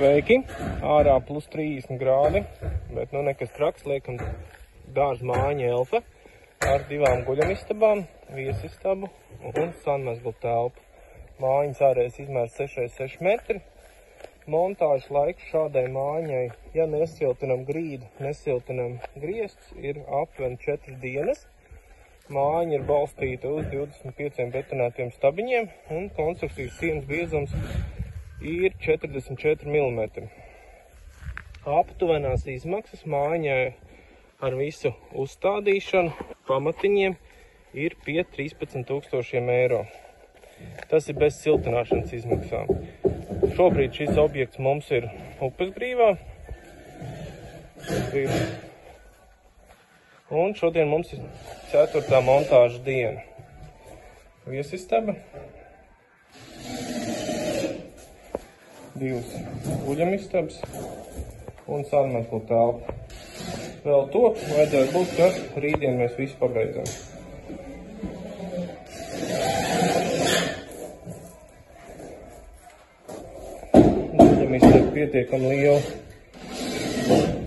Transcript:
Sveiki! Ārā plus 30 grādi, bet nu nekas traks, liekam dārza mājiņa Elfa ar 2 guļamistabām, viesistabu un sanmezglu telpu. Mājiņas ārējais izmērs 6x6 metri. Montāžas laiks šādai mājiņai, ja nesiltinam grīdu, nesiltinam griestus, ir aptuveni 4 dienas. Mājiņa ir balstīta uz 25 betonētiem stabiņiem un konstrukcijas sienas biezums ir 44 mm. Aptuvenās izmaksas mājiņai ar visu uzstādīšanu pamatiņiem ir pie 13 000 eiro. Tas ir bez siltināšanas izmaksām. Šobrīd šis objekts mums ir Upesgrīvā. Un šodien mums ir 4. montāža diena. Viesistaba. 2 guļamistabas un sanmezglu telpa. Vēl to vajadzētu būt, ka rītdien mēs visu pabeidzam. Guļamistaba pietiekami liela.